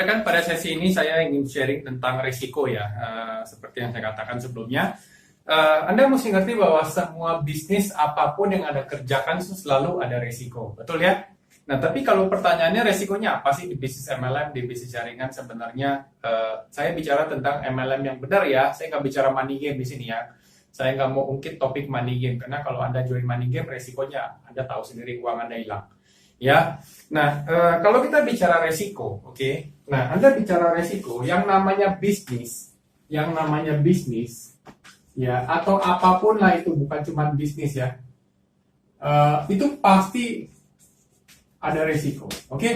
Kan pada sesi ini saya ingin sharing tentang risiko ya, seperti yang saya katakan sebelumnya. Anda mesti ngerti bahwa semua bisnis apapun yang Anda kerjakan selalu ada risiko, betul ya? Nah, tapi kalau pertanyaannya risikonya apa sih di bisnis MLM, di bisnis jaringan sebenarnya? Saya bicara tentang MLM yang benar ya, saya nggak bicara money game di sini ya. Saya nggak mau ungkit topik money game, karena kalau Anda join money game, risikonya Anda tahu sendiri uang Anda hilang. Ya, nah kalau kita bicara resiko, oke. Nah, Anda bicara resiko, yang namanya bisnis, ya atau apapun lah itu bukan cuma bisnis ya, itu pasti ada resiko, oke.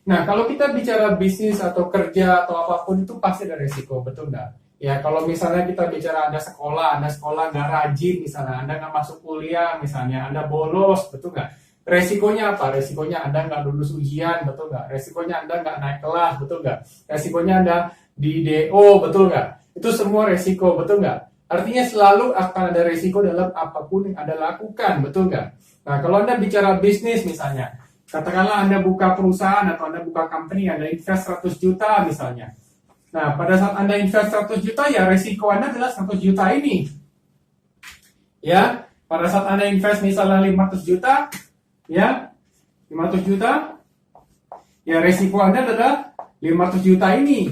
Nah, kalau kita bicara bisnis atau kerja atau apapun itu pasti ada resiko, betul nggak? Ya, kalau misalnya kita bicara Anda sekolah nggak rajin misalnya, Anda nggak masuk kuliah misalnya, Anda bolos, betul nggak? Resikonya apa? Resikonya Anda nggak lulus ujian, betul nggak? Resikonya Anda nggak naik kelas, betul nggak? Resikonya Anda di DO, betul nggak? Itu semua resiko, betul nggak? Artinya selalu akan ada resiko dalam apapun yang Anda lakukan, betul nggak? Nah, kalau Anda bicara bisnis misalnya, katakanlah Anda buka perusahaan atau Anda buka company, Anda invest 100 juta misalnya. Nah, pada saat Anda invest 100 juta, ya resiko Anda adalah 100 juta ini. Ya, pada saat Anda invest misalnya 500 juta, ya 500 juta, ya resiko Anda adalah 500 juta ini.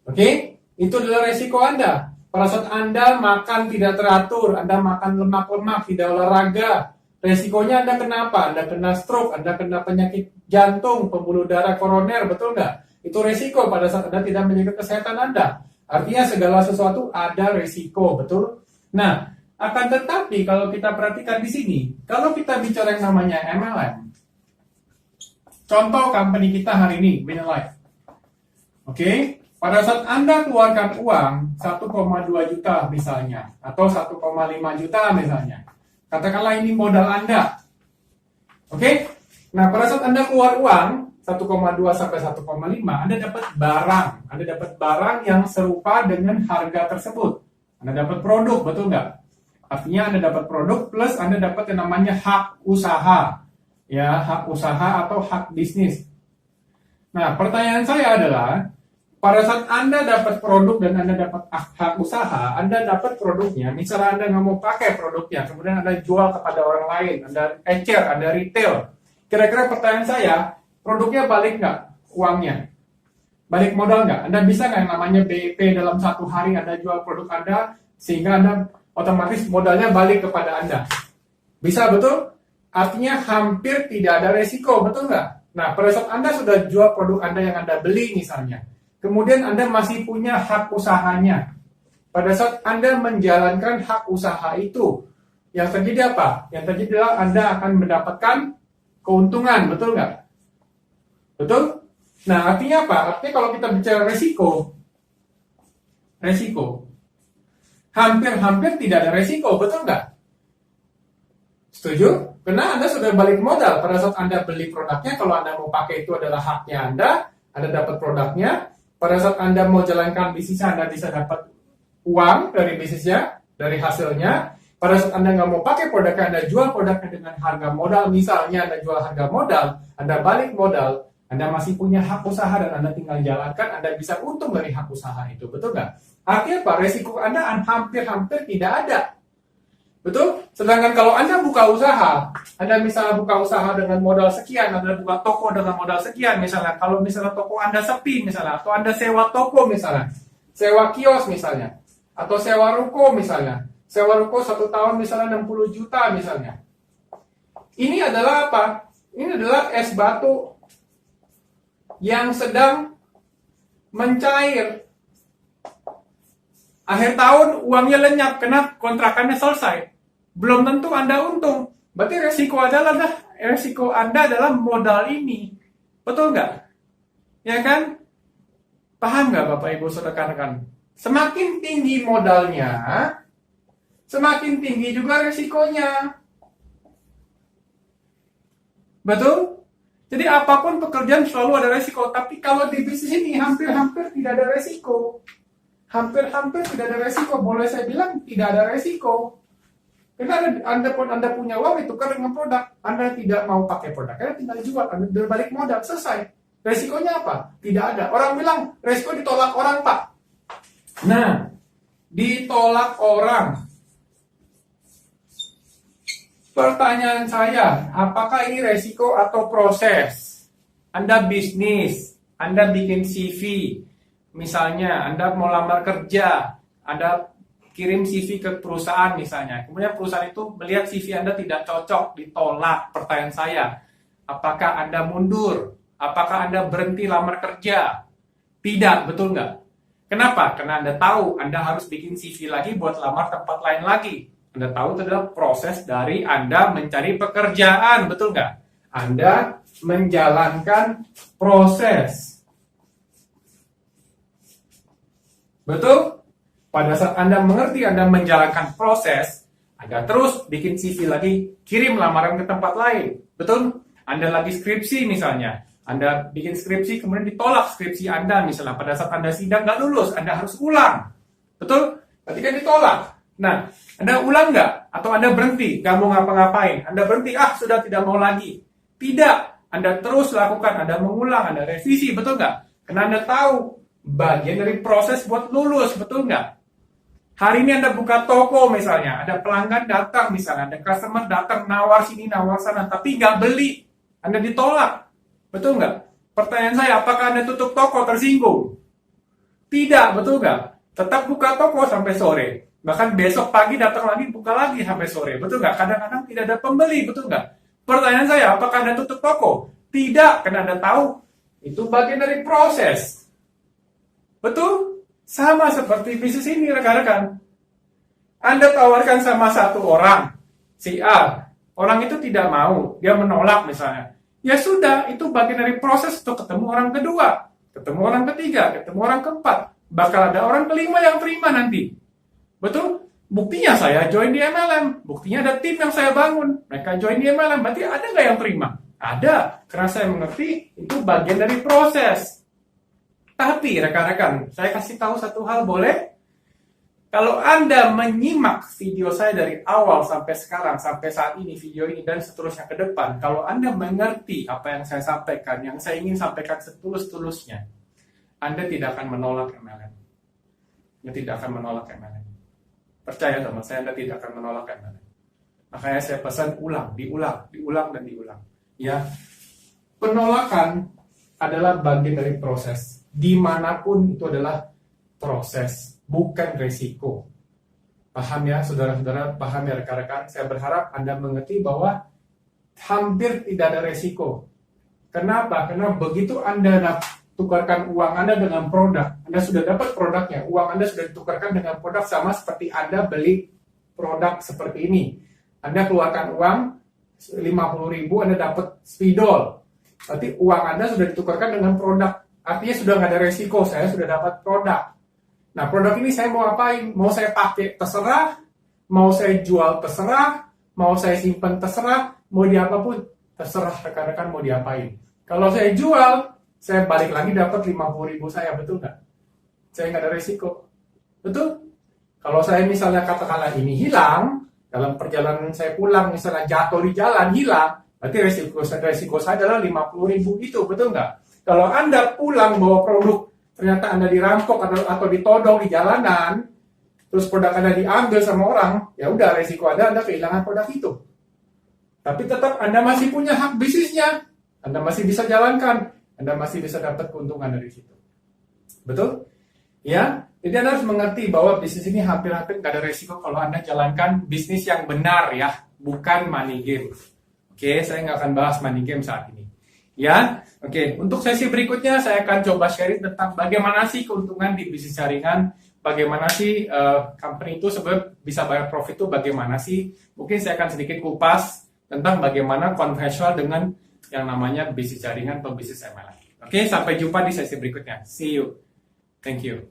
Oke, itu adalah resiko Anda. Pada saat Anda makan tidak teratur, Anda makan lemak-lemak, tidak olahraga, resikonya Anda kena apa? Anda kena stroke, Anda kena penyakit jantung, pembuluh darah koroner, betul nggak? Itu resiko pada saat Anda tidak menjaga kesehatan Anda. Artinya segala sesuatu ada resiko, betul? Nah, akan tetapi kalau kita perhatikan di sini, kalau kita bicara yang namanya MLM, contoh company kita hari ini, Winlife. Oke, pada saat Anda keluarkan uang 1,2 juta misalnya, atau 1,5 juta misalnya, katakanlah ini modal Anda. Oke, nah pada saat Anda keluar uang 1,2 sampai 1,5, Anda dapat barang yang serupa dengan harga tersebut. Anda dapat produk, betul nggak? Artinya Anda dapat produk plus Anda dapat yang namanya hak usaha. Ya, hak usaha atau hak bisnis. Nah, pertanyaan saya adalah, pada saat Anda dapat produk dan Anda dapat hak usaha, Anda dapat produknya, misalnya Anda nggak mau pakai produknya, kemudian Anda jual kepada orang lain, Anda ecer, Anda retail. Kira-kira pertanyaan saya, produknya balik nggak uangnya? Balik modal nggak? Anda bisa nggak yang namanya BIP dalam satu hari Anda jual produk Anda, sehingga Anda otomatis modalnya balik kepada Anda? Bisa, betul? Artinya hampir tidak ada resiko, betul nggak? Nah, pada saat Anda sudah jual produk Anda yang Anda beli misalnya, kemudian Anda masih punya hak usahanya. Pada saat Anda menjalankan hak usaha itu, yang terjadi apa? Yang terjadi adalah Anda akan mendapatkan keuntungan, betul nggak? Betul? Nah, artinya apa? Artinya kalau kita bicara resiko, hampir tidak ada resiko, betul nggak? Setuju? Karena Anda sudah balik modal. Pada saat Anda beli produknya, kalau Anda mau pakai itu adalah haknya Anda dapat produknya. Pada saat Anda mau jalankan bisnisnya, Anda bisa dapat uang dari bisnisnya, dari hasilnya. Pada saat Anda nggak mau pakai produknya, Anda jual produknya dengan harga modal. Misalnya Anda jual harga modal, Anda balik modal, Anda masih punya hak usaha dan Anda tinggal jalankan, Anda bisa untung dari hak usaha itu. Betul nggak? Artinya apa? Resiko Anda hampir-hampir tidak ada. Betul? Sedangkan kalau Anda buka usaha, Anda misalnya buka usaha dengan modal sekian, Anda buka toko dengan modal sekian misalnya. Kalau misalnya toko Anda sepi misalnya, atau Anda sewa toko misalnya, sewa kios misalnya, atau sewa ruko misalnya. Sewa ruko 1 tahun misalnya 60 juta misalnya. Ini adalah apa? Ini adalah es batu yang sedang mencair. Akhir tahun uangnya lenyap karena kontrakannya selesai. Belum tentu Anda untung. Berarti resiko Anda adalah modal ini. Betul nggak? Ya kan? Paham nggak Bapak Ibu Saudara rekan? Semakin tinggi modalnya, semakin tinggi juga resikonya. Betul? Jadi apapun pekerjaan selalu ada resiko. Tapi kalau di bisnis ini hampir-hampir tidak ada resiko. Hampir-hampir tidak ada resiko. Boleh saya bilang tidak ada resiko. Karena Anda punya uang itu kan dengan produk. Anda tidak mau pakai produk, Anda tinggal jual, Anda berbalik modal, selesai. Resikonya apa? Tidak ada. Orang bilang resiko ditolak orang, Pak. Nah, ditolak orang. Pertanyaan saya, apakah ini resiko atau proses? Anda bisnis, Anda bikin CV, misalnya Anda mau lamar kerja, Anda kirim CV ke perusahaan misalnya, kemudian perusahaan itu melihat CV Anda tidak cocok, ditolak. Pertanyaan saya, apakah Anda mundur? Apakah Anda berhenti lamar kerja? Tidak, betul nggak? Kenapa? Karena Anda tahu Anda harus bikin CV lagi buat lamar tempat lain lagi. Anda tahu itu adalah proses dari Anda mencari pekerjaan, betul nggak? Anda menjalankan proses. Betul? Pada saat Anda mengerti Anda menjalankan proses, Anda terus bikin CV lagi, kirim lamaran ke tempat lain. Betul? Anda lagi skripsi misalnya. Anda bikin skripsi, kemudian ditolak skripsi Anda misalnya. Pada saat Anda sidang nggak lulus, Anda harus ulang. Betul? Berarti kan ditolak. Nah, Anda ulang nggak? Atau Anda berhenti, nggak mau ngapa-ngapain? Anda berhenti, sudah tidak mau lagi. Tidak, Anda terus lakukan, Anda mengulang, Anda revisi, betul nggak? Karena Anda tahu, bagian dari proses buat lulus, betul nggak? Hari ini Anda buka toko misalnya, ada pelanggan datang misalnya, ada customer datang, nawar sini, nawar sana, tapi nggak beli. Anda ditolak, betul nggak? Pertanyaan saya, apakah Anda tutup toko tersinggung? Tidak, betul nggak? Tetap buka toko sampai sore. Bahkan besok pagi datang lagi, buka lagi sampai sore. Betul nggak? Kadang-kadang tidak ada pembeli, betul nggak? Pertanyaan saya, apakah Anda tutup toko? Tidak, karena Anda tahu itu bagian dari proses. Betul? Sama seperti bisnis ini, rekan-rekan. Anda tawarkan sama satu orang, si A. Orang itu tidak mau, dia menolak misalnya. Ya sudah, itu bagian dari proses untuk ketemu orang kedua, ketemu orang ketiga, ketemu orang keempat. Bakal ada orang kelima yang terima nanti. Betul? Buktinya saya join di MLM. Buktinya ada tim yang saya bangun. Mereka join di MLM. Berarti ada nggak yang terima? Ada. Karena saya mengerti itu bagian dari proses. Tapi rekan-rekan, saya kasih tahu satu hal boleh? Kalau Anda menyimak video saya dari awal sampai sekarang, sampai saat ini, video ini, dan seterusnya ke depan, kalau Anda mengerti apa yang saya sampaikan, yang saya ingin sampaikan setulus-tulusnya, Anda tidak akan menolak MLM. Anda tidak akan menolak MLM. Percaya sama saya, Anda tidak akan menolak MLM. Makanya saya pesan ulang, diulang, dan diulang. Ya, penolakan adalah bagian dari proses. Dimanapun itu adalah proses, bukan resiko. Paham ya, saudara-saudara? Paham ya, rekan-rekan? Saya berharap Anda mengerti bahwa hampir tidak ada resiko. Kenapa? Karena begitu Anda tukarkan uang Anda dengan produk, Anda sudah dapat produknya, uang Anda sudah ditukarkan dengan produk, sama seperti Anda beli produk seperti ini. Anda keluarkan uang 50.000, Anda dapat spidol. Berarti uang Anda sudah ditukarkan dengan produk. Artinya sudah nggak ada resiko, saya sudah dapat produk. Nah, produk ini saya mau apain? Mau saya pakai terserah, mau saya jual terserah, mau saya simpan terserah, mau diapapun terserah, rekan-rekan mau diapain. Kalau saya jual, saya balik lagi dapat 50.000 saya, betul nggak? Saya nggak ada resiko. Betul? Kalau saya misalnya katakanlah ini hilang, dalam perjalanan saya pulang, misalnya jatuh di jalan, hilang, berarti resiko saya adalah 50.000 itu, betul nggak? Kalau Anda pulang bawa produk, ternyata Anda dirampok atau ditodong di jalanan, terus produk Anda diambil sama orang, ya udah resiko Anda kehilangan produk itu. Tapi tetap Anda masih punya hak bisnisnya, Anda masih bisa jalankan, Anda masih bisa dapat keuntungan dari situ. Betul? Ya, jadi Anda harus mengerti bahwa bisnis ini hampir-hampir nggak ada resiko kalau Anda jalankan bisnis yang benar ya, bukan money game. Oke, saya nggak akan bahas money game saat ini. Ya, oke. Untuk sesi berikutnya saya akan coba sharing tentang bagaimana sih keuntungan di bisnis jaringan, bagaimana sih company itu sebenarnya bisa bayar profit itu bagaimana sih. Mungkin saya akan sedikit kupas tentang bagaimana konvensional dengan yang namanya bisnis jaringan atau bisnis MLM. Oke, sampai jumpa di sesi berikutnya. See you. Thank you.